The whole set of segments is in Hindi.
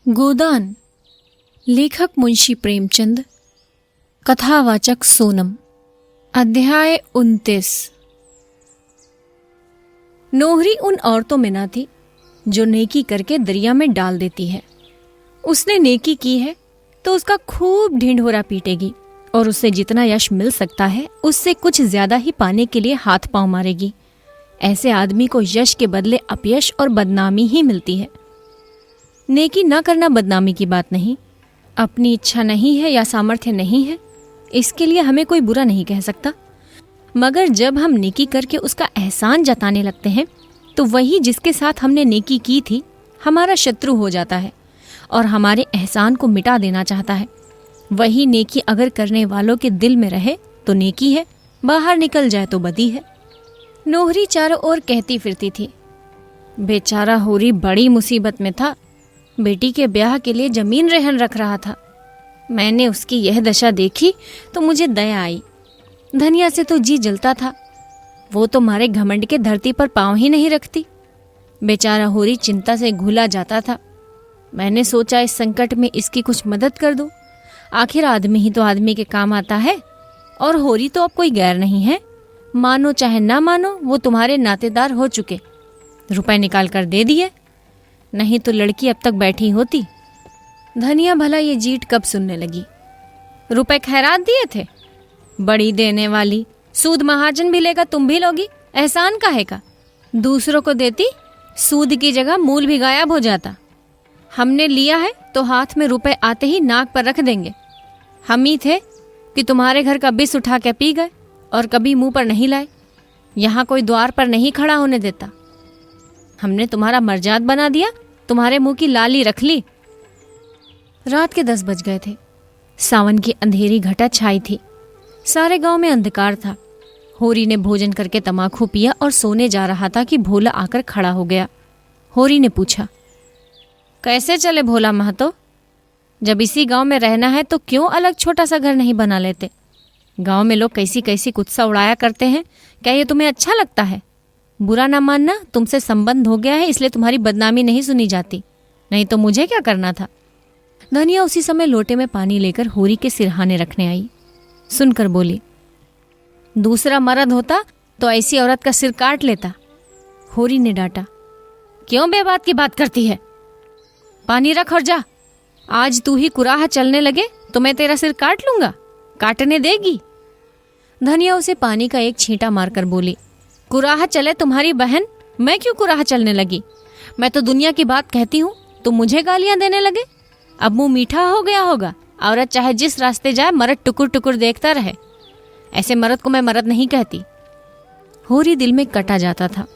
गोदान। लेखक मुंशी प्रेमचंद। कथावाचक सोनम। अध्याय 29। नोहरी उन औरतों में ना थी जो नेकी करके दरिया में डाल देती है। उसने नेकी की है तो उसका खूब ढिंढोरा पीटेगी और उससे जितना यश मिल सकता है उससे कुछ ज्यादा ही पाने के लिए हाथ पांव मारेगी। ऐसे आदमी को यश के बदले अपयश और बदनामी ही मिलती है। नेकी न करना बदनामी की बात नहीं। अपनी इच्छा नहीं है या सामर्थ्य नहीं है, इसके लिए हमें कोई बुरा नहीं कह सकता। मगर जब हम नेकी करके उसका एहसान जताने लगते हैं तो वही जिसके साथ हमने नेकी की थी हमारा शत्रु हो जाता है और हमारे एहसान को मिटा देना चाहता है। वही नेकी अगर करने वालों के दिल में रहे तो नेकी है, बाहर निकल जाए तो बदी है। नोहरी चारों ओर कहती फिरती थी, बेचारा होरी बड़ी मुसीबत में था। बेटी के ब्याह के लिए जमीन रहन रख रहा था। मैंने उसकी यह दशा देखी तो मुझे दया आई। धनिया से तो जी जलता था, वो तो मारे घमंड के धरती पर पांव ही नहीं रखती। बेचारा होरी चिंता से घुला जाता था। मैंने सोचा इस संकट में इसकी कुछ मदद कर दूं। आखिर आदमी ही तो आदमी के काम आता है और होरी तो अब कोई गैर नहीं है। मानो चाहे ना मानो वो तुम्हारे नातेदार हो चुके। रुपए निकाल कर दे दिए, नहीं तो लड़की अब तक बैठी होती। धनिया भला ये जीट कब सुनने लगी। रुपए खैरात दिए थे, बड़ी देने वाली। सूद महाजन भी लेगा, तुम भी लोगी। एहसान काहे का? दूसरों को देती, सूद की जगह मूल भी गायब हो जाता। हमने लिया है तो हाथ में रुपए आते ही नाक पर रख देंगे। हम ही थे कि तुम्हारे घर का बिस उठा के पी गए और कभी मुंह पर नहीं लाए। यहाँ कोई द्वार पर नहीं खड़ा होने देता। हमने तुम्हारा मर्जाद बना दिया, तुम्हारे मुंह की लाली रख ली। रात के 10 बज गए थे। सावन की अंधेरी घटा छाई थी। सारे गांव में अंधकार था। होरी ने भोजन करके तमाकू पिया और सोने जा रहा था कि भोला आकर खड़ा हो गया। होरी ने पूछा, कैसे चले भोला महतो? जब इसी गांव में रहना है तो क्यों अलग छोटा सा घर नहीं बना लेते? गांव में लोग कैसी कैसी कुत्सा उड़ाया करते हैं, क्या ये तुम्हें अच्छा लगता है? बुरा ना मानना, तुमसे संबंध हो गया है इसलिए तुम्हारी बदनामी नहीं सुनी जाती, नहीं तो मुझे क्या करना था। धनिया उसी समय लोटे में पानी लेकर होरी के सिरहाने रखने आई। सुनकर बोली, दूसरा मर्द होता तो ऐसी औरत का सिर काट लेता। होरी ने डांटा, क्यों बेबात की बात करती है? पानी रख और जा। आज तू ही कुराहा चलने लगे तो मैं तेरा सिर काट लूंगा। काटने देगी? धनिया उसे पानी का एक छींटा मारकर बोली, कुराहा चले तुम्हारी बहन, मैं क्यों कुराहा चलने लगी? मैं तो दुनिया की बात कहती हूँ, तुम मुझे गालियां देने लगे। अब मुंह मीठा हो गया होगा। औरत चाहे जिस रास्ते जाए मर्द टुकुर टुकुर देखता रहे। ऐसे मर्द को मैं मर्द नहीं कहती। होरी दिल में कटा जाता था।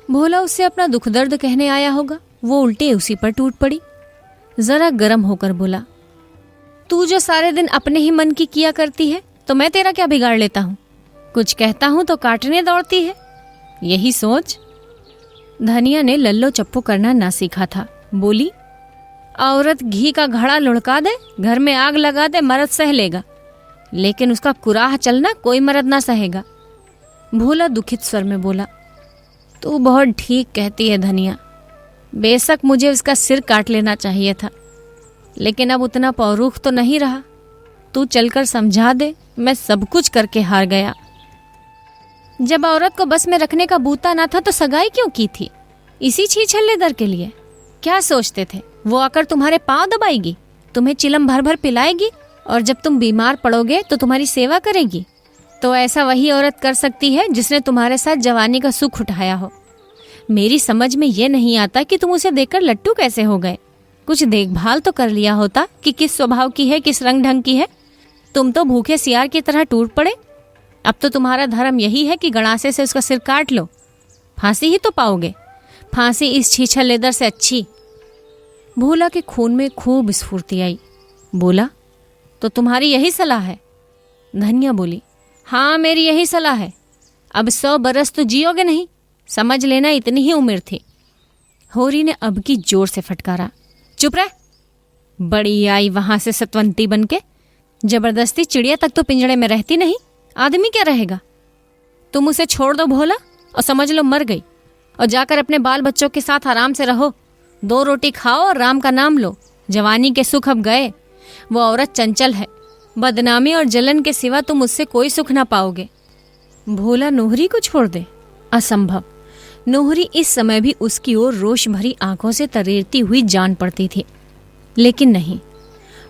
भोला उससे अपना दुख दर्द कहने आया होगा, वो उल्टे उसी पर टूट पड़ी। जरा गर्म होकर बोला, तू जो सारे दिन अपने ही मन की किया करती है तो मैं तेरा क्या बिगाड़ लेता हूँ? कुछ कहता हूँ तो काटने दौड़ती है, यही सोच। धनिया ने लल्लो चप्पू करना ना सीखा था। बोली, औरत घी का घड़ा लुढ़का दे, घर में आग लगा दे, मर्द सह लेगा, लेकिन उसका कुराह चलना कोई मर्द ना सहेगा। भोला दुखित स्वर में बोला, तू बहुत ठीक कहती है धनिया। बेशक मुझे उसका सिर काट लेना चाहिए था, लेकिन अब उतना पौरुख तो नहीं रहा। तू चलकर समझा दे, मैं सब कुछ करके हार गया। जब औरत को बस में रखने का बूता ना था तो सगाई क्यों की थी? इसी छीछल्ले दर के लिए? क्या सोचते थे वो आकर तुम्हारे पांव दबाएगी, तुम्हें चिलम भर भर पिलाएगी और जब तुम बीमार पड़ोगे तो तुम्हारी सेवा करेगी? तो ऐसा वही औरत कर सकती है जिसने तुम्हारे साथ जवानी का सुख उठाया हो। मेरी समझ में ये नहीं आता कि तुम उसे देखकर लट्टू कैसे हो गए। कुछ देखभाल तो कर लिया होता कि किस स्वभाव की है, किस रंग ढंग की है। तुम तो भूखे सियार की तरह टूट पड़े। अब तो तुम्हारा धर्म यही है कि गणासे से उसका सिर काट लो। फांसी ही तो पाओगे, फांसी इस छीछल लेदर से अच्छी। भोला के खून में खूब स्फूर्ति आई। बोला, तो तुम्हारी यही सलाह है? धनिया बोली, हाँ मेरी यही सलाह है। अब 100 बरस तो जियोगे नहीं, समझ लेना इतनी ही उम्र थी। होरी ने अब की जोर से फटकारा, चुप रह। बड़ी आई वहां से सतवंती बनके। जबरदस्ती चिड़िया तक तो पिंजड़े में रहती नहीं, आदमी क्या रहेगा? तुम उसे छोड़ दो भोला और समझ लो मर गई, और जाकर अपने बाल बच्चों के साथ आराम से रहो। 2 रोटी खाओ और राम का नाम लो। जवानी के सुख अब गए। वो औरत चंचल है, बदनामी और जलन के सिवा तुम उससे कोई सुख ना पाओगे। भोला नोहरी को छोड़ दे? असंभव। नोहरी इस समय भी उसकी ओर रोष भरी आंखों से तरेरती हुई जान पड़ती थी। लेकिन नहीं,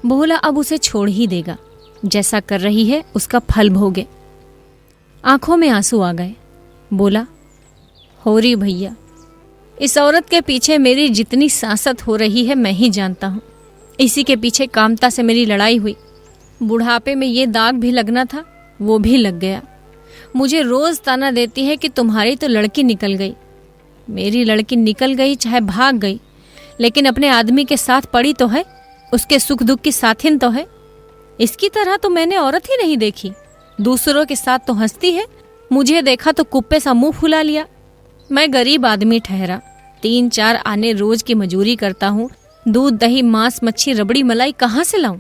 भोला अब उसे छोड़ ही देगा। जैसा कर रही है उसका फल भोगे। आंखों में आंसू आ गए। बोला, होरी भैया, इस औरत के पीछे मेरी जितनी सांसत हो रही है मैं ही जानता हूँ। इसी के पीछे कामता से मेरी लड़ाई हुई। बुढ़ापे में ये दाग भी लगना था, वो भी लग गया। मुझे रोज ताना देती है कि तुम्हारी तो लड़की निकल गई। मेरी लड़की निकल गई चाहे भाग गई, लेकिन अपने आदमी के साथ पड़ी तो है, उसके सुख दुख की साथिन तो है। इसकी तरह तो मैंने औरत ही नहीं देखी। दूसरों के साथ तो हंसती है, मुझे देखा तो कुप्पे सा मुंह फुला लिया। मैं गरीब आदमी ठहरा, 3-4 आने रोज की मजूरी करता हूँ। दूध दही मांस मच्छी रबड़ी मलाई कहाँ से लाऊं?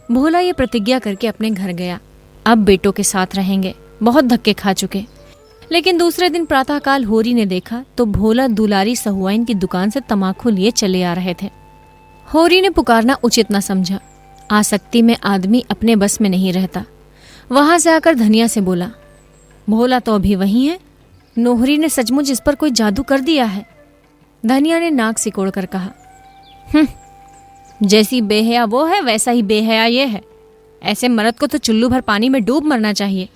भोला ये प्रतिज्ञा करके अपने घर गया। अब बेटों के साथ रहेंगे, बहुत धक्के खा चुके। लेकिन दूसरे दिन प्रातःकाल होरी ने देखा तो भोला दुलारी सहुआइन की दुकान से तमाकू लिए चले आ रहे थे। होरी ने पुकारना उचित न समझा। आसक्ति में आदमी अपने बस में नहीं रहता। वहां से आकर धनिया से बोला, भोला तो अभी वही है। नोहरी ने सचमुच इस पर कोई जादू कर दिया है। धनिया ने नाक सिकोड़कर कहा, जैसी बेहया वो है वैसा ही बेहया ये है। ऐसे मर्द को तो चुल्लू भर पानी में डूब मरना चाहिए।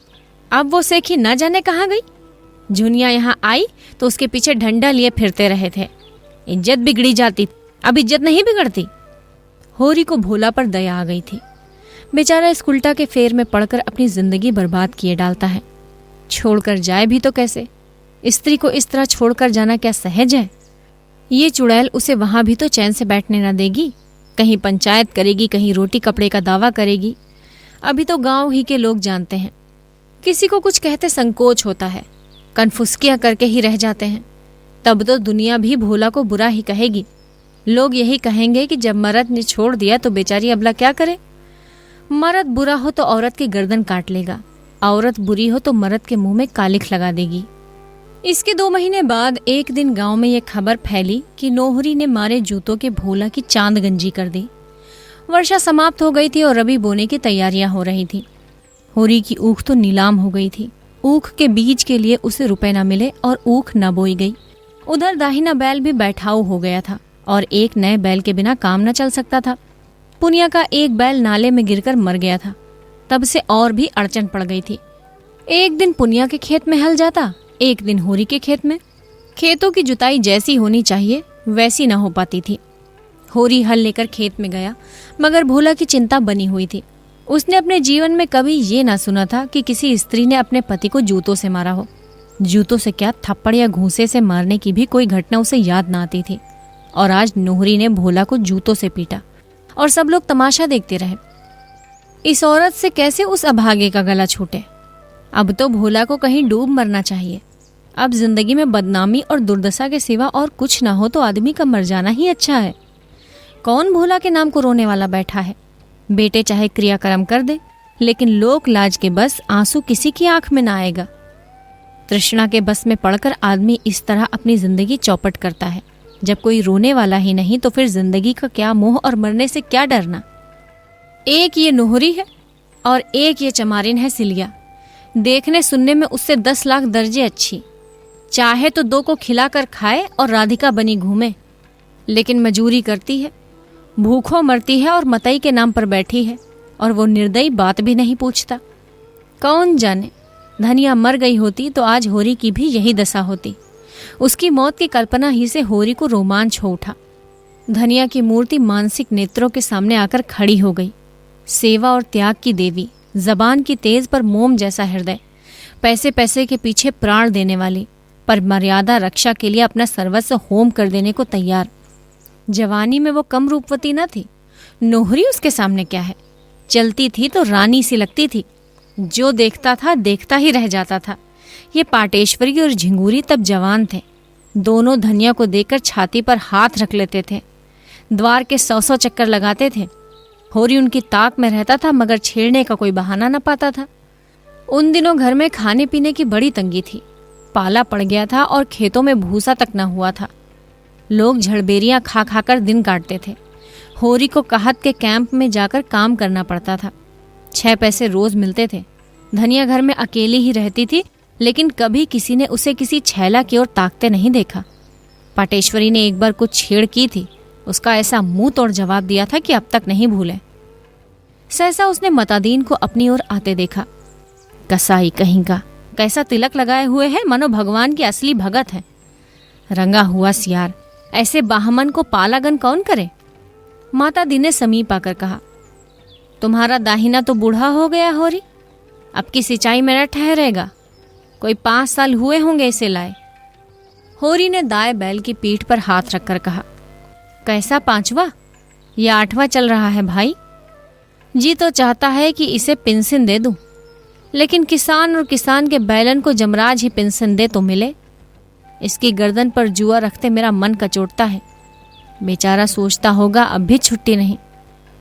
अब वो सेखी न जाने कहाँ गई। झुनिया यहाँ आई तो उसके पीछे डंडा लिए फिरते रहे थे। इज्जत बिगड़ी जाती, अब इज्जत नहीं बिगड़ती। होरी को भोला पर दया आ गई थी। बेचारा इस उल्टा के फेर में पड़कर अपनी जिंदगी बर्बाद किए डालता है। छोड़कर जाए भी तो कैसे? स्त्री को इस तरह छोड़कर जाना क्या सहज है? ये चुड़ैल उसे वहां भी तो चैन से बैठने न देगी। कहीं पंचायत करेगी, कहीं रोटी कपड़े का दावा करेगी। अभी तो गांव ही के लोग जानते हैं। किसी को कुछ कहते संकोच होता है, कनफुसकियां करके ही रह जाते हैं। तब तो दुनिया भी भोला को बुरा ही कहेगी। लोग यही कहेंगे कि जब मर्द ने छोड़ दिया तो बेचारी अबला क्या करे। मर्द बुरा हो तो औरत की गर्दन काट लेगा, औरत बुरी हो तो मर्द के मुंह में कालिख लगा देगी। इसके 2 महीने बाद एक दिन गांव में यह खबर फैली कि नोहरी ने मारे जूतों के भोला की चांद गंजी कर दी। वर्षा समाप्त हो गई थी और रबी बोने की तैयारियां हो रही थी। होरी की ऊख तो नीलाम हो गई थी। ऊख के बीज के लिए उसे रुपए न मिले और ऊख न बोई गई। उधर दाहिना बैल भी बैठाऊ हो गया था और एक नए बैल के बिना काम न चल सकता था। पुनिया का एक बैल नाले में गिरकर मर गया था। तब से और भी अड़चन पड़ गई थी। एक दिन पुनिया के खेत में हल जाता, एक दिन होरी के खेत में। खेतों की जुताई जैसी होनी चाहिए वैसी न हो पाती थी। होरी हल लेकर खेत में गया, मगर भोला की चिंता बनी हुई थी। उसने अपने जीवन में कभी ये ना सुना था कि किसी स्त्री ने अपने पति को जूतों से मारा हो। जूतों से क्या, थप्पड़ या घूंसे से मारने की भी कोई घटना उसे याद ना आती थी। और आज नोहरी ने भोला को जूतों से पीटा और सब लोग तमाशा देखते रहे। इस औरत से कैसे उस अभागे का गला छूटे। अब तो भोला को कहीं डूब मरना चाहिए। अब जिंदगी में बदनामी और दुर्दशा के सिवा और कुछ ना हो तो आदमी का मर जाना ही अच्छा है। कौन भोला के नाम को रोने वाला बैठा है? बेटे चाहे क्रियाक्रम कर दे, लेकिन लोक लाज के बस आंसू किसी की आंख में ना आएगा। तृष्णा के बस में पड़कर आदमी इस तरह अपनी जिंदगी चौपट करता है। जब कोई रोने वाला ही नहीं तो फिर जिंदगी का क्या मोह और मरने से क्या डरना। एक ये नोहरी है और एक ये चमारिन है सिलिया। देखने सुनने में उससे 10 लाख दर्जे अच्छी। चाहे तो 2 को खिलाकर खाए और राधिका बनी घूमे, लेकिन मजूरी करती है, भूखों मरती है और मतई के नाम पर बैठी है, और वो निर्दयी बात भी नहीं पूछता। कौन जाने, धनिया मर गई होती तो आज होरी की भी यही दशा होती। उसकी मौत की कल्पना ही से होरी को रोमांच हो उठा। धनिया की मूर्ति मानसिक नेत्रों के सामने आकर खड़ी हो गई। सेवा और त्याग की देवी, जबान की तेज पर मोम जैसा हृदय, पैसे पैसे के पीछे प्राण देने वाली, पर मर्यादा रक्षा के लिए अपना सर्वस्व होम कर देने को तैयार। जवानी में वो कम रूपवती न थी। नोहरी उसके सामने क्या है? चलती थी तो रानी सी लगती थी। जो देखता था देखता ही रह जाता था। ये पाटेश्वरी और झिंगूरी तब जवान थे। दोनों धनिया को देखकर छाती पर हाथ रख लेते थे। द्वार के 100 चक्कर लगाते थे। होरी उनकी ताक में रहता था, मगर छेड़ने का कोई बहाना न पाता था। उन दिनों घर में खाने पीने की बड़ी तंगी थी। पाला पड़ गया था और खेतों में भूसा तक न हुआ था। लोग झड़बेरियां खा खाकर दिन काटते थे। होरी को कहत के कैंप में जाकर काम करना पड़ता था। 6 पैसे रोज मिलते थे। धनिया घर में अकेली ही रहती थी, लेकिन कभी किसी ने उसे किसी छैला की ओर ताकते नहीं देखा। पाटेश्वरी ने एक बार कुछ छेड़ की थी, उसका ऐसा मुंह तोड़ जवाब दिया था कि अब तक नहीं भूले। सहसा उसने मतादीन को अपनी ओर आते देखा। कसाई कहीं का, कैसा तिलक लगाए हुए है, मानो भगवान की असली भगत है। रंगा हुआ सियार, ऐसे बाहमन को पालागन कौन करे? माता दी ने समीप आकर कहा, तुम्हारा दाहिना तो बूढ़ा हो गया होरी, अब की सिंचाई में न ठहरेगा। कोई 5 साल हुए होंगे इसे लाए। होरी ने दाएं बैल की पीठ पर हाथ रखकर कहा, कैसा 5वां या 8वां चल रहा है भाई? जी तो चाहता है कि इसे पेंशन दे दूं, लेकिन किसान और किसान के बैलन को जमराज ही पेंशन दे तो मिले। इसकी गर्दन पर जुआ रखते मेरा मन कचोटता है। बेचारा सोचता होगा अब भी छुट्टी नहीं,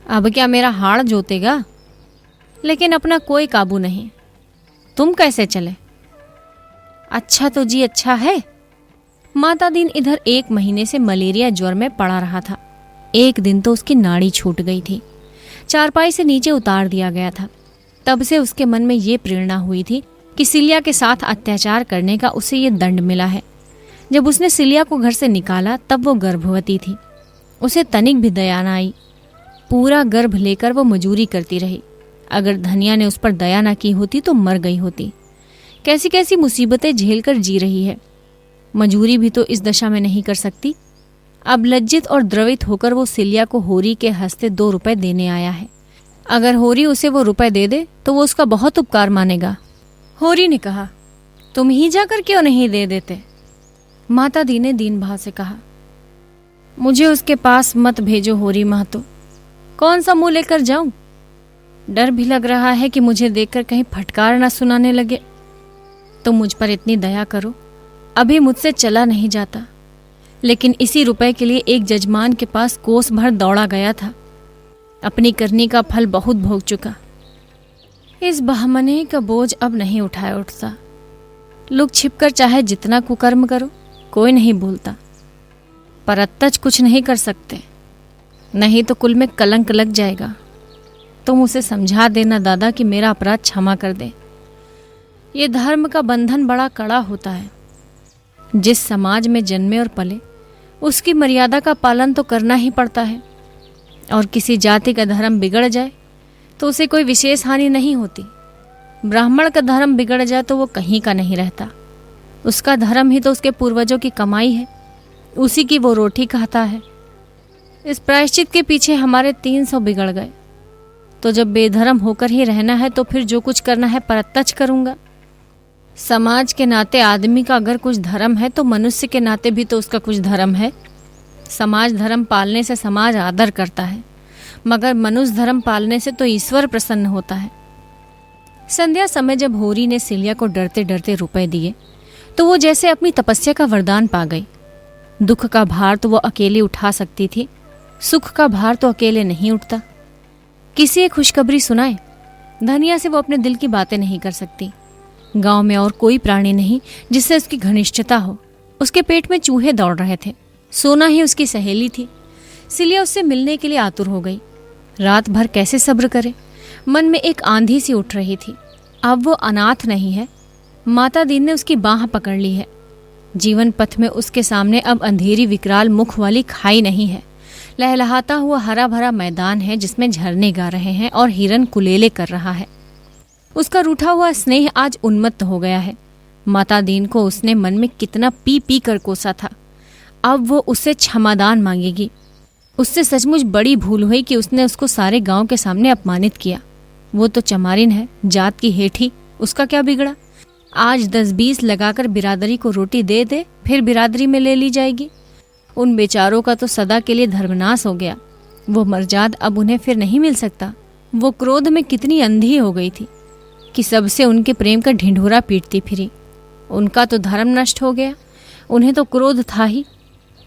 अब क्या मेरा हाड़ जोतेगा? लेकिन अपना कोई काबू नहीं। तुम कैसे चले? अच्छा तो जी अच्छा है। माता दीन इधर 1 महीने से मलेरिया ज्वर में पड़ा रहा था। एक दिन तो उसकी नाड़ी छूट गई थी, चारपाई से नीचे उतार दिया गया था। तब से उसके मन में ये प्रेरणा हुई थी कि सिलिया के साथ अत्याचार करने का उसे ये दंड मिला है। जब उसने सिलिया को घर से निकाला तब वो गर्भवती थी। उसे तनिक भी दया न आई। पूरा गर्भ लेकर वो मजूरी करती रही। अगर धनिया ने उस पर दया न की होती तो मर गई होती। कैसी कैसी मुसीबतें झेलकर जी रही है। मजूरी भी तो इस दशा में नहीं कर सकती। अब लज्जित और द्रवित होकर वो सिलिया को होरी के हंसते 2 रुपए देने आया है। अगर होरी उसे वो रुपए दे दे तो वो उसका बहुत उपकार मानेगा। होरी ने कहा, तुम ही जाकर क्यों नहीं दे देते? माता दी ने दीन भाव से कहा, मुझे उसके पास मत भेजो होरी महतो। कौन सा मुंह लेकर जाऊं? डर भी लग रहा है कि मुझे देखकर कहीं फटकार न सुनाने लगे। तुम मुझ पर इतनी दया करो, अभी मुझसे चला नहीं जाता, लेकिन इसी रुपए के लिए एक जजमान के पास कोस भर दौड़ा गया था। अपनी करनी का फल बहुत भोग चुका। इस बहमने का बोझ अब नहीं उठाया उठता। लुक छिपकर चाहे जितना कुकर्म करो, कोई नहीं भूलता, पर अत्तच कुछ नहीं कर सकते, नहीं तो कुल में कलंक लग जाएगा। तुम उसे समझा देना दादा कि मेरा अपराध क्षमा कर दे। ये धर्म का बंधन बड़ा कड़ा होता है। जिस समाज में जन्मे और पले उसकी मर्यादा का पालन तो करना ही पड़ता है, और किसी जाति का धर्म बिगड़ जाए तो उसे कोई विशेष हानि नहीं होती। ब्राह्मण का धर्म बिगड़ जाए तो वो कहीं का नहीं रहता। उसका धर्म ही तो उसके पूर्वजों की कमाई है, उसी की वो रोटी खाता है। इस प्रायश्चित के पीछे हमारे 300 बिगड़ गए। तो जब बेधर्म होकर ही रहना है तो फिर जो कुछ करना है परत्तच करूंगा। समाज के नाते आदमी का अगर कुछ धर्म है तो मनुष्य के नाते भी तो उसका कुछ धर्म है। समाज धर्म पालने से समाज आदर करता है, मगर मनुष्य धर्म पालने से तो ईश्वर प्रसन्न होता है। संध्या समय जब होरी ने सिलिया को डरते डरते रुपए दिए तो वो जैसे अपनी तपस्या का वरदान पा गई। दुख का भार तो वो अकेले उठा सकती थी, सुख का भार तो अकेले नहीं उठता। किसी एक खुशखबरी सुनाए। धनिया से वो अपने दिल की बातें नहीं कर सकती। गांव में और कोई प्राणी नहीं जिससे उसकी घनिष्ठता हो। उसके पेट में चूहे दौड़ रहे थे। सोना ही उसकी सहेली थी। सिलिया उससे मिलने के लिए आतुर हो गई। रात भर कैसे सब्र करे। मन में एक आंधी सी उठ रही थी। अब वो अनाथ नहीं है। माता दीन ने उसकी बाह पकड़ ली है। जीवन पथ में उसके सामने अब अंधेरी विकराल मुख वाली खाई नहीं है। लहलहाता हुआ हरा भरा मैदान है जिसमें झरने गा रहे हैं और हिरन कुलेले कर रहा है। उसका रूठा हुआ स्नेह आज उन्मत्त हो गया है। माता दीन को उसने मन में कितना पी पी कर कोसा था। अब वो उससे क्षमादान मांगेगी। उससे सचमुच बड़ी भूल हुई कि उसने उसको सारे गांव के सामने अपमानित किया। वो तो चमारिन है, जात की हेठी, उसका क्या बिगड़ा। आज 10-20 लगाकर बिरादरी को रोटी दे दे, फिर बिरादरी में ले ली जाएगी। उन बेचारों का तो सदा के लिए धर्मनाश हो गया। वो मर्जाद अब उन्हें फिर नहीं मिल सकता। वो क्रोध में कितनी अंधी हो गई थी कि सबसे उनके प्रेम का ढिंढोरा पीटती फिरी। उनका तो धर्म नष्ट हो गया, उन्हें तो क्रोध था ही।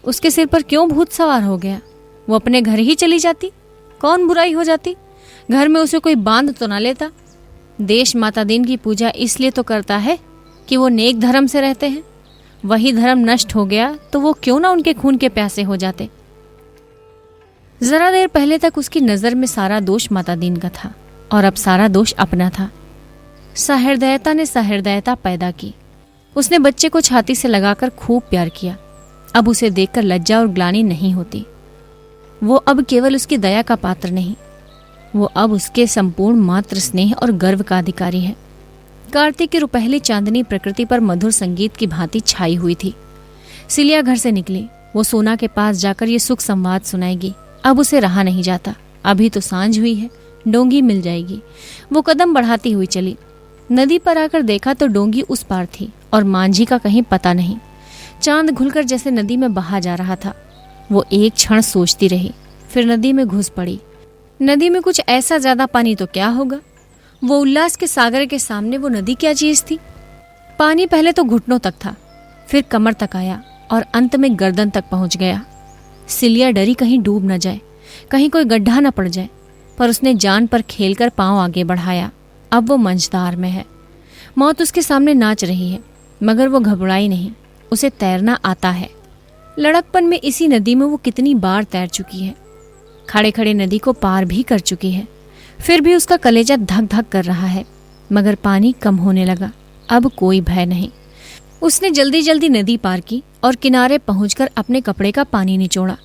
उसके सिर पर क्यों भूत सवार हो गया। वो अपने घर ही चली जाती, कौन बुराई हो जाती। घर में उसे कोई बांध तो ना लेता। देश माता दीन की पूजा इसलिए तो करता है कि वो नेक धर्म से रहते हैं। वही धर्म नष्ट हो गया तो वो क्यों ना उनके खून के प्यासे हो जाते। जरा देर पहले तक उसकी नजर में सारा दोष माता दीन का था और अब सारा दोष अपना था। सहृदयता ने सहृदयता पैदा की। उसने बच्चे को छाती से लगाकर खूब प्यार किया। अब उसे देखकर लज्जा और ग्लानि नहीं होती। वो अब केवल उसकी दया का पात्र नहीं, वो अब उसके संपूर्ण मातृ स्नेह और गर्व का अधिकारी है। कार्तिक की रुपहली चांदनी प्रकृति पर मधुर संगीत की भांति छाई हुई थी। सिलिया घर से निकली। वो सोना के पास जाकर ये सुख संवाद सुनाएगी। अब उसे रहा नहीं जाता। अभी तो सांझ हुई है, डोंगी मिल जाएगी। वो कदम बढ़ाती हुई चली। नदी पर आकर देखा तो डोंगी उस पार थी और मांझी का कहीं पता नहीं। चांद घुलकर जैसे नदी में बहा जा रहा था। वो एक क्षण सोचती रही, फिर नदी में घुस पड़ी। नदी में कुछ ऐसा ज्यादा पानी तो क्या होगा। वो उल्लास के सागर के सामने वो नदी क्या चीज थी। पानी पहले तो घुटनों तक था, फिर कमर तक आया और अंत में गर्दन तक पहुंच गया। सिलिया डरी कहीं डूब न जाए, कहीं कोई गड्ढा न पड़ जाए, पर उसने जान पर खेलकर पांव आगे बढ़ाया। अब वो मंझधार में है। मौत उसके सामने नाच रही है, मगर वो घबराई नहीं। उसे तैरना आता है। लड़कपन में इसी नदी में वो कितनी बार तैर चुकी है। खड़े खड़े नदी को पार भी कर चुकी है। फिर भी उसका कलेजा धक धक कर रहा है, मगर पानी कम होने लगा। अब कोई भय नहीं। उसने जल्दी जल्दी नदी पार की और किनारे पहुंचकर अपने कपड़े का पानी निचोड़ा।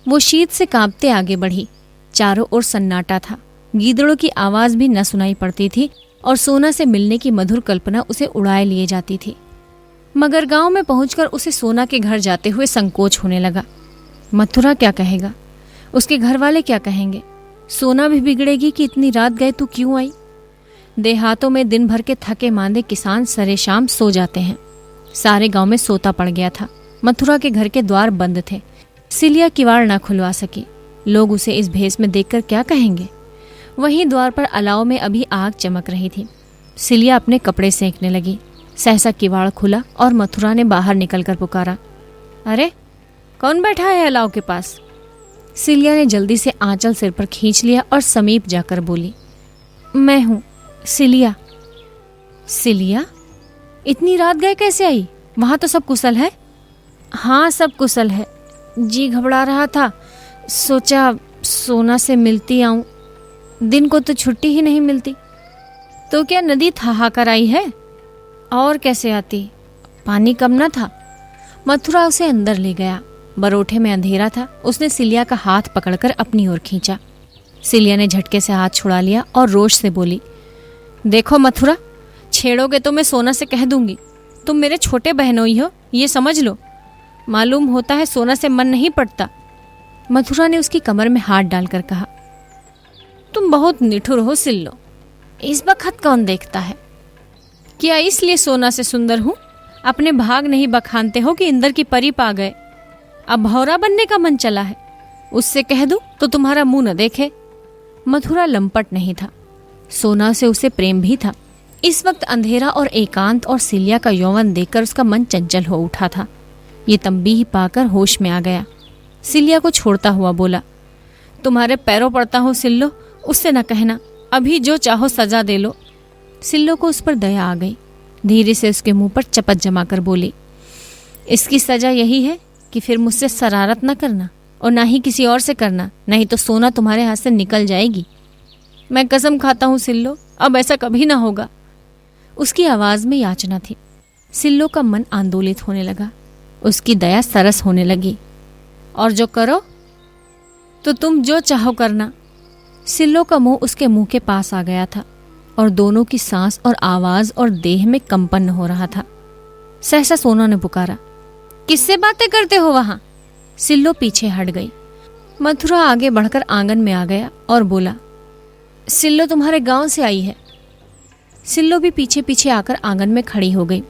वो शीत से कांपते आगे बढ़ी। चारों ओर सन्नाटा था। गीदड़ों की आवाज भी न सुनाई पड़ती थी और सोना से मिलने की मधुर कल्पना उसे उड़ाए लिए जाती थी। मगर गांव में पहुंचकर उसे सोना के घर जाते हुए संकोच होने लगा। मथुरा क्या कहेगा, उसके घर वाले क्या कहेंगे। सोना भी बिगड़ेगी कि इतनी रात गए तू क्यों आई। देहातों में दिन भर के थके मांदे किसान सरे शाम सो जाते हैं। सारे गांव में सोता पड़ गया था। मथुरा के घर के द्वार बंद थे। सिलिया किवाड़ न खुलवा सकी। लोग उसे इस भेष में देखकर क्या कहेंगे। वहीं द्वार पर अलाव में अभी आग चमक रही थी। सिलिया अपने कपड़े सेंकने लगी। सहसा किवाड़ खुला और मथुरा ने बाहर निकलकर पुकारा, अरे कौन बैठा है अलाव के पास। सिलिया ने जल्दी से आंचल सिर पर खींच लिया और समीप जाकर बोली, मैं हूं सिलिया। सिलिया, इतनी रात गए कैसे आई। वहां तो सब कुशल है। हाँ सब कुशल है। जी घबरा रहा था, सोचा सोना से मिलती आऊं। दिन को तो छुट्टी ही नहीं मिलती। तो क्या नदी थाहा कर आई है। और कैसे आती, पानी कम न था। मथुरा उसे अंदर ले गया। बरोठे में अंधेरा था। उसने सिलिया का हाथ पकड़कर अपनी ओर खींचा। सिलिया ने झटके से हाथ छुड़ा लिया और रोष से बोली, देखो मथुरा, छेड़ोगे तो मैं सोना से कह दूंगी तुम मेरे छोटे बहनोई हो, ये समझ लो। मालूम होता है सोना से मन नहीं पड़ता। मथुरा ने उसकी कमर में हाथ डालकर कहा, तुम बहुत निठुर हो सिल्लो। इस बखत कौन देखता है। क्या इसलिए सोना से सुंदर हूं। अपने भाग नहीं बखानते हो कि इंद्र की परी पा गए। अब भौरा बनने का मन चला है। उससे कह दूं तो तुम्हारा मुंह न देखे। मथुरा लंपट नहीं था। सोना से उसे प्रेम भी था। इस वक्त अंधेरा और एकांत और सिलिया का यौवन देखकर उसका मन चंचल हो उठा था। ये तंबीह पाकर होश में आ गया। सिलिया को छोड़ता हुआ बोला, तुम्हारे पैरों पड़ता हूँ सिल्लो, उससे न कहना। अभी जो चाहो सजा दे लो। सिल्लो को उस पर दया आ गई। धीरे से उसके मुंह पर चपत जमाकर बोली, इसकी सजा यही है कि फिर मुझसे शरारत न करना और ना ही किसी और से करना, नहीं तो सोना तुम्हारे हाथ से निकल जाएगी। मैं कसम खाता हूँ सिल्लो, अब ऐसा कभी ना होगा। उसकी आवाज में याचना थी। सिल्लो का मन आंदोलित होने लगा। उसकी दया सरस होने लगी। और जो करो तो तुम जो चाहो करना। सिल्लो का मुंह उसके मुंह के पास आ गया था और दोनों की सांस और आवाज और देह में कंपन हो रहा था। सहसा सोना ने पुकारा, किससे बातें करते हो वहां। सिल्लो पीछे हट गई। मथुरा आगे बढ़कर आंगन में आ गया और बोला, सिल्लो तुम्हारे गांव से आई है। सिल्लो भी पीछे पीछे आकर आंगन में खड़ी हो गई।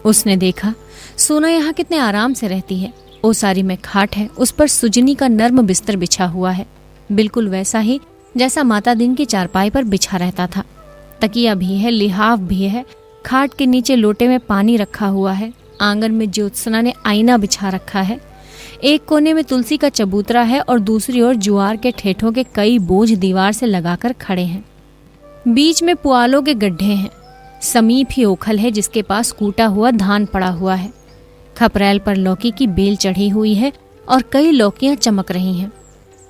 उसने देखा सोना यहाँ कितने आराम से रहती है। ओसारी में खाट है, उस पर सुजनी का नर्म बिस्तर बिछा हुआ है, बिल्कुल वैसा ही जैसा माता दिन की चारपाई पर बिछा रहता था। तकिया भी है, लिहाफ भी है। खाट के नीचे लोटे में पानी रखा हुआ है। आंगन में ज्योत्सना ने आईना बिछा रखा है। एक कोने में तुलसी का चबूतरा है और दूसरी ओर जुआर के ठेठों के कई बोझ दीवार से लगाकर खड़े हैं। बीच में पुआलों के गड्ढे हैं। समीप ही ओखल है जिसके पास कूटा हुआ धान पड़ा हुआ है। खपरेल पर लौकी की बेल चढ़ी हुई है और कई लौकियां चमक रही हैं।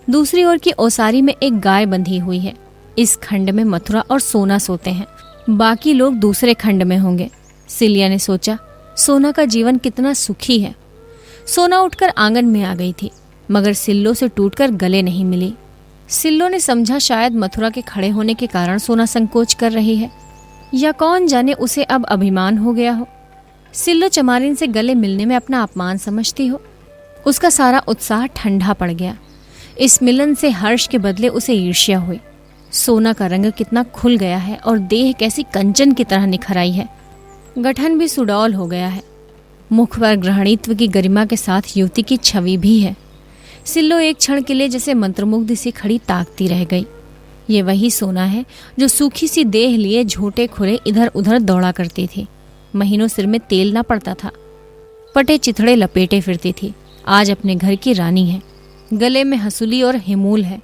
दूसरी ओर की ओसारी में एक गाय बंधी हुई है। इस खंड में मथुरा और सोना सोते हैं, बाकी लोग दूसरे खंड में होंगे। सिलिया ने सोचा, सोना का जीवन कितना सुखी है। सोना उठकर आंगन में आ गई थी, मगर सिल्लो से टूटकर गले नहीं मिली। सिल्लो ने समझा शायद मथुरा के खड़े होने के कारण सोना संकोच कर रही है, या कौन जाने उसे अब अभिमान हो गया हो। सिल्लो चमारिन से गले मिलने में अपना अपमान समझती हो। उसका सारा उत्साह ठंडा पड़ गया। इस मिलन से हर्ष के बदले उसे ईर्ष्या हुई। सोना का रंग कितना खुल गया है और देह कैसी कंचन की तरह निखर आई है। गठन भी सुडौल हो गया है। मुख पर ग्रहणीत्व की गरिमा के साथ युवती की छवि भी है। सिल्लो एक क्षण के लिए जैसे मंत्रमुग्ध सी खड़ी ताकती रह गई। ये वही सोना है जो सूखी सी देह लिए झूठे खुरे इधर उधर दौड़ा करती थी। महीनों सिर में तेल ना पड़ता था, पटे चिथड़े लपेटे फिरती थी। आज अपने घर की रानी है। गले में हसूली और हिमूल है,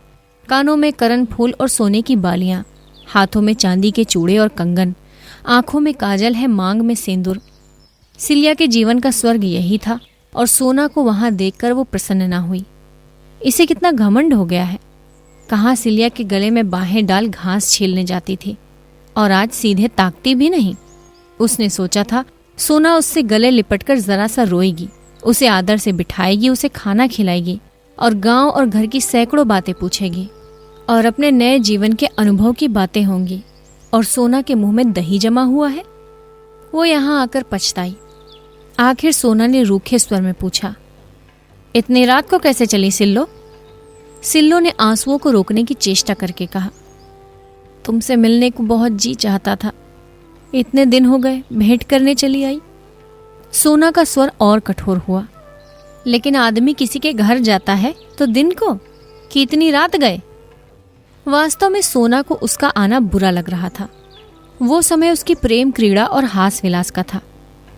कानों में करन फूल और सोने की बालियां, हाथों में चांदी के चूड़े और कंगन, आंखों में काजल है, मांग में सिंदूर। सिलिया के जीवन का स्वर्ग यही था और सोना को वहां देखकर वो प्रसन्न ना हुई। इसे कितना घमंड हो गया है। कहाँ सिलिया के गले में बाहें डाल घास छीलने जाती थी और आज सीधे ताकती भी नहीं। उसने सोचा था सोना उससे गले लिपटकर जरा सा रोएगी, उसे आदर से बिठाएगी, उसे खाना खिलाएगी और गांव और घर की सैकड़ों बातें पूछेगी और अपने नए जीवन के अनुभव की बातें होंगी। और सोना के मुंह में दही जमा हुआ है। वो यहाँ आकर पछताई। आखिर सोना ने रूखे स्वर में पूछा, इतनी रात को कैसे चली सिल्लो? सिल्लो ने आंसुओं को रोकने की चेष्टा करके कहा, तुमसे मिलने को बहुत जी चाहता था, इतने दिन हो गए, भेंट करने चली आई। सोना का स्वर और कठोर हुआ, लेकिन आदमी किसी के घर जाता है तो दिन को कि इतनी रात गए? वास्तव में सोना को उसका आना बुरा लग रहा था। वो समय उसकी प्रेम क्रीड़ा और हास विलास का था।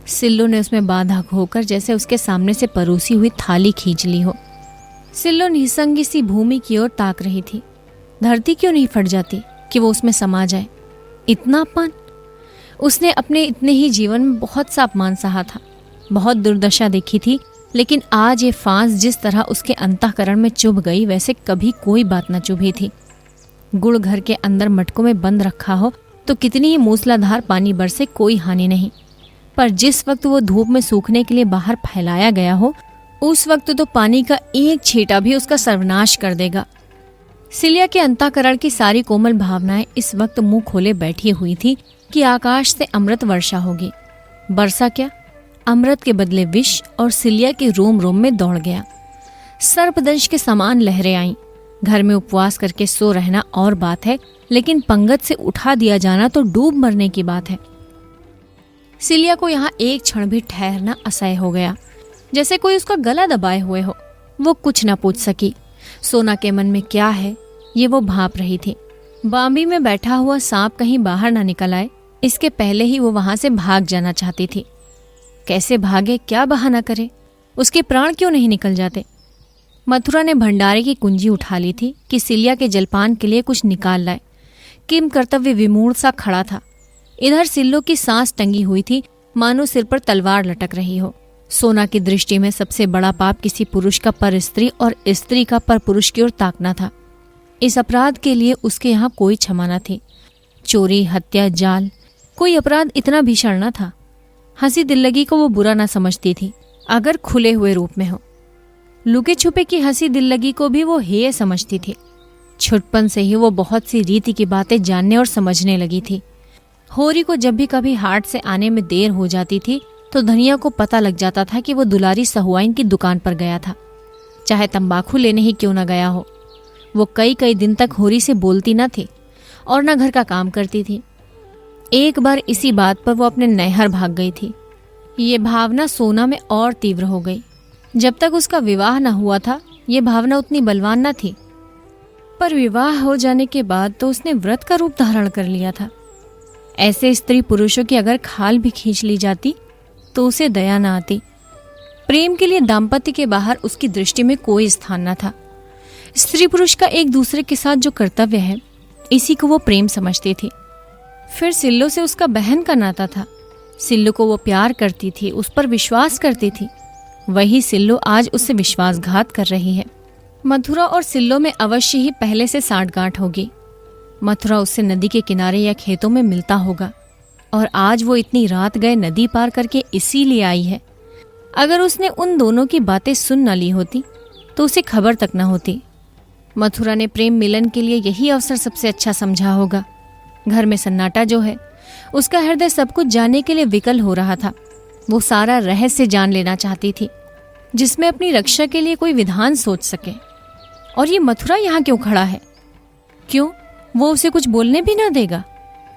सिल्लो ने उसमें बाधक होकर जैसे उसके सामने से परोसी हुई थाली खींच ली हो। सिल्लो निसंगी सी भूमि की ओर ताक रही थी। धरती क्यों नहीं फट जाती कि वो उसमें समा जाए? इतना अपमान! उसने अपने इतने ही जीवन में बहुत सा अपमान सहा था, बहुत दुर्दशा देखी थी, लेकिन आज ये फांस जिस तरह उसके अंतःकरण में चुभ गई, वैसे कभी कोई बात न चुभी थी। गुड़ घर के अंदर मटकों में बंद रखा हो तो कितनी ही मूसलाधार पानी बरसे कोई हानि नहीं, पर जिस वक्त वो धूप में सूखने के लिए बाहर फैलाया गया हो, उस वक्त तो पानी का एक छींटा भी उसका सर्वनाश कर देगा। सिलिया के अंतःकरण की सारी कोमल भावनाएं इस वक्त मुंह खोले बैठी हुई थी कि आकाश से अमृत वर्षा होगी। बरसा क्या, अमृत के बदले विष और सिलिया के रोम रोम में दौड़ गया। सर्पदंश के समान लहरें आईं। घर में उपवास करके सो रहना और बात है, लेकिन पंगत से उठा दिया जाना तो डूब मरने की बात है। सिलिया को यहाँ एक क्षण भी ठहरना असह्य हो गया, जैसे कोई उसका गला दबाए हुए हो। वो कुछ न पूछ सकी। सोना के मन में क्या है ये वो भांप रही थी। बांबी में बैठा हुआ सांप कहीं बाहर ना निकल आए, इसके पहले ही वो वहां से भाग जाना चाहती थी। कैसे भागे, क्या बहाना करे? उसके प्राण क्यों नहीं निकल जाते? मथुरा ने भंडारे की कुंजी उठा ली थी कि सिलिया के जलपान के लिए कुछ निकाल लाए। किम कर्तव्य विमूढ़ सा खड़ा था। इधर सिल्लो की सांस टंगी हुई थी, मानो सिर पर तलवार लटक रही हो। सोना की दृष्टि में सबसे बड़ा पाप किसी पुरुष का पर स्त्री और स्त्री का पर पुरुष की ओर ताकना था। इस अपराध के लिए उसके यहाँ कोई क्षमा न थी। चोरी, हत्या, जाल, कोई अपराध इतना भीषण न था। हंसी दिल्लगी को वो बुरा न समझती थी, अगर खुले हुए रूप में हो। लुके छुपे की हंसी दिल्लगी को भी वो हेय समझती थी। छुटपन से ही वो बहुत सी रीति की बातें जानने और समझने लगी थी। होरी को जब भी कभी हाट से आने में देर हो जाती थी तो धनिया को पता लग जाता था कि वो दुलारी सहुआइन की दुकान पर गया था, चाहे तंबाकू लेने ही क्यों न गया हो। वो कई कई दिन तक होरी से बोलती न थी और न घर का काम करती थी। एक बार इसी बात पर वो अपने नैहर भाग गई थी। ये भावना सोना में और तीव्र हो गई। जब तक उसका विवाह न हुआ था ये भावना उतनी बलवान न थी, पर विवाह हो जाने के बाद तो उसने व्रत का रूप धारण कर लिया था। ऐसे स्त्री पुरुषों की अगर खाल भी खींच ली जाती तो उसे दया न आती। प्रेम के लिए दाम्पत्य के बाहर उसकी दृष्टि में कोई स्थान न था। स्त्री पुरुष का एक दूसरे के साथ जो कर्तव्य है, इसी को वो प्रेम समझती थी। फिर सिल्लो से उसका बहन का नाता था। सिल्लो को वो प्यार करती थी, उस पर विश्वास करती थी। वही सिल्लो आज उससे विश्वासघात कर रही है। मथुरा और सिल्लो में अवश्य ही पहले से साठगांठ होगी। मथुरा उससे नदी के किनारे या खेतों में मिलता होगा और आज वो इतनी रात गए नदी पार करके इसीलिए आई है। अगर उसने उन दोनों की बातें सुन न ली होती तो उसे खबर तक न होती। मथुरा ने प्रेम मिलन के लिए यही अवसर सबसे अच्छा समझा होगा। घर में सन्नाटा जो है, उसका हृदय सब कुछ जानने के लिए विकल हो रहा था। वो सारा रहस्य जान लेना चाहती थी, जिसमें अपनी रक्षा के लिए कोई विधान सोच सके। और ये मथुरा यहाँ क्यों खड़ा है? क्यों वो उसे कुछ बोलने भी ना देगा?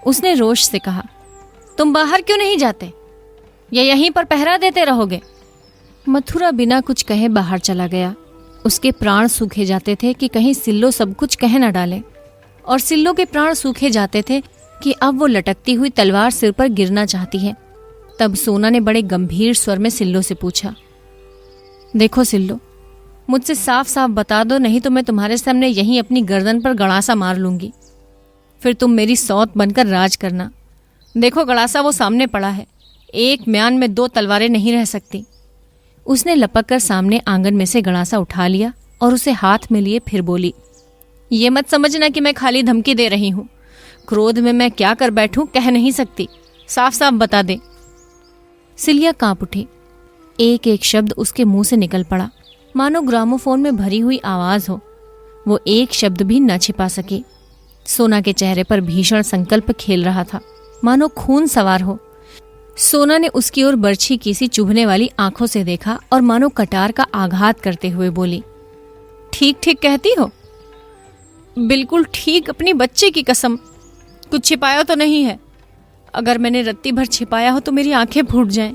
उसने रोष से कहा, तुम बाहर क्यों नहीं जाते या यहीं पर पहरा देते रहोगे? मथुरा बिना कुछ कहे बाहर चला गया। उसके प्राण सूखे जाते थे कि कहीं सिल्लो सब कुछ कह न डाले, और सिल्लो के प्राण सूखे जाते थे कि अब वो लटकती हुई तलवार सिर पर गिरना चाहती है। तब सोना ने बड़े गंभीर स्वर में सिल्लो से पूछा, देखो सिल्लो, मुझसे साफ साफ बता दो, नहीं तो मैं तुम्हारे सामने यहीं अपनी गर्दन पर गड़ासा मार लूंगी। फिर तुम मेरी सौत बनकर राज करना। देखो गड़ासा वो सामने पड़ा है, एक म्यान में 2 तलवारें नहीं रह सकती। उसने लपक कर सामने आंगन में से गड़ासा उठा लिया और उसे हाथ में लिए फिर बोली, ये मत समझना कि मैं खाली धमकी दे रही हूं। क्रोध में मैं क्या कर बैठूं कह नहीं सकती, साफ साफ बता दे। सिलिया कांप उठी। एक एक शब्द उसके मुंह से निकल पड़ा, मानो ग्रामोफोन में भरी हुई आवाज हो। वो एक शब्द भी न छिपा सकी। सोना के चेहरे पर भीषण संकल्प खेल रहा था, मानो खून सवार हो। सोना ने उसकी ओर बर्छी की सी चुभने वाली आंखों से देखा और मानो कटार का आघात करते हुए बोली, ठीक ठीक कहती हो? बिल्कुल ठीक, अपनी बच्चे की कसम। कुछ छिपाया तो नहीं है? अगर मैंने रत्ती भर छिपाया हो तो मेरी आंखें फूट जाएं।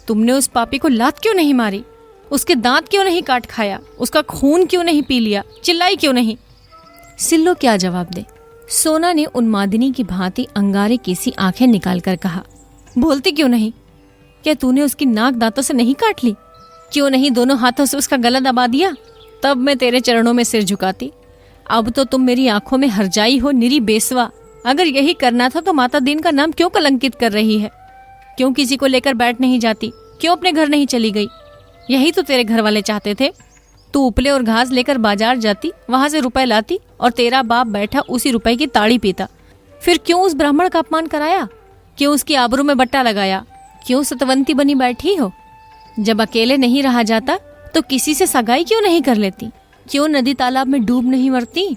तुमने उस पापी को लात क्यों नहीं मारी? उसके दांत क्यों नहीं काट खाया? उसका खून क्यों नहीं पी लिया? चिल्लाई क्यों नहीं? सिल्लो क्या जवाब दे? सोना ने उन्मादिनी की भांति अंगारे की सी आंखें निकालकर कहा, बोलती क्यों नहीं? क्या तूने उसकी नाक दांतों से नहीं काट ली? क्यों नहीं दोनों हाथों से उसका गला दबा दिया? तब मैं तेरे चरणों में सिर झुकाती। अब तो तुम मेरी आंखों में हरजाई हो, निरी बेसवा। अगर यही करना था तो माता दीन का नाम क्यों कलंकित कर रही है? क्यों किसी को लेकर बैठ नहीं जाती? क्यों अपने घर नहीं चली गई? यही तो तेरे घर वाले चाहते थे। तू उपले और घास लेकर बाजार जाती, वहां से रुपए लाती और तेरा बाप बैठा उसी रुपए की ताड़ी पीता। फिर क्यों उस ब्राह्मण का अपमान कराया? क्यों उसकी आबरू में बट्टा लगाया? क्यों सतवंती बनी बैठी हो? जब अकेले नहीं रहा जाता तो किसी से सगाई क्यों नहीं कर लेती? क्यों नदी तालाब में डूब नहीं मरती?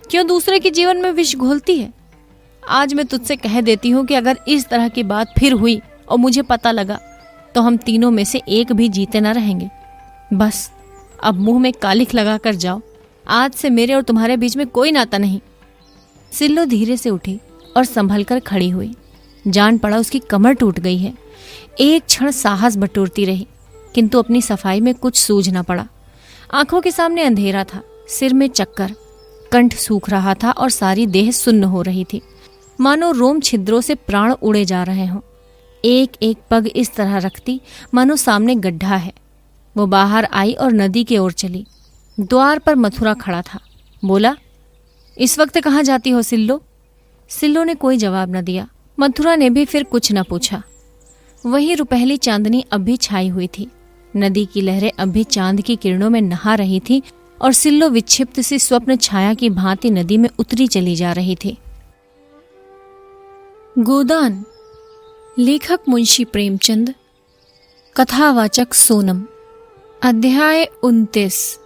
क्यों दूसरे के जीवन में विष घोलती है? आज मैं तुझसे कह देती हूँ कि अगर इस तरह की बात फिर हुई और मुझे पता लगा तो हम तीनों में से एक भी जीते न रहेंगे। बस अब मुंह में कालिख लगा कर जाओ। आज से मेरे और तुम्हारे बीच में कोई नाता नहीं। सिल्लो धीरे से उठी और संभल कर खड़ी हुई। जान पड़ा उसकी कमर टूट गई है। एक क्षण साहस बटोरती रही, किंतु अपनी सफाई में कुछ सूझ न पड़ा। आंखों के सामने अंधेरा था, सिर में चक्कर, कंठ सूख रहा था और सारी देह सुन्न हो रही थी, मानो रोम छिद्रों से प्राण उड़े जा रहे हों। एक एक पग इस तरह रखती मानो सामने गड्ढा है। वो बाहर आई और नदी की ओर चली। द्वार पर मथुरा खड़ा था। बोला, इस वक्त कहाँ जाती हो सिल्लो? सिल्लो ने कोई जवाब न दिया। मथुरा ने भी फिर कुछ न पूछा। वही रुपहली चांदनी अब भी छाई हुई थी। नदी की लहरें अब भी चांद की किरणों में नहा रही थी और सिल्लो विक्षिप्त सी स्वप्न छाया की भांति नदी में उतरी चली जा रही थी। गोदान, लेखक मुंशी प्रेमचंद, कथावाचक सोनम। अध्याय 29।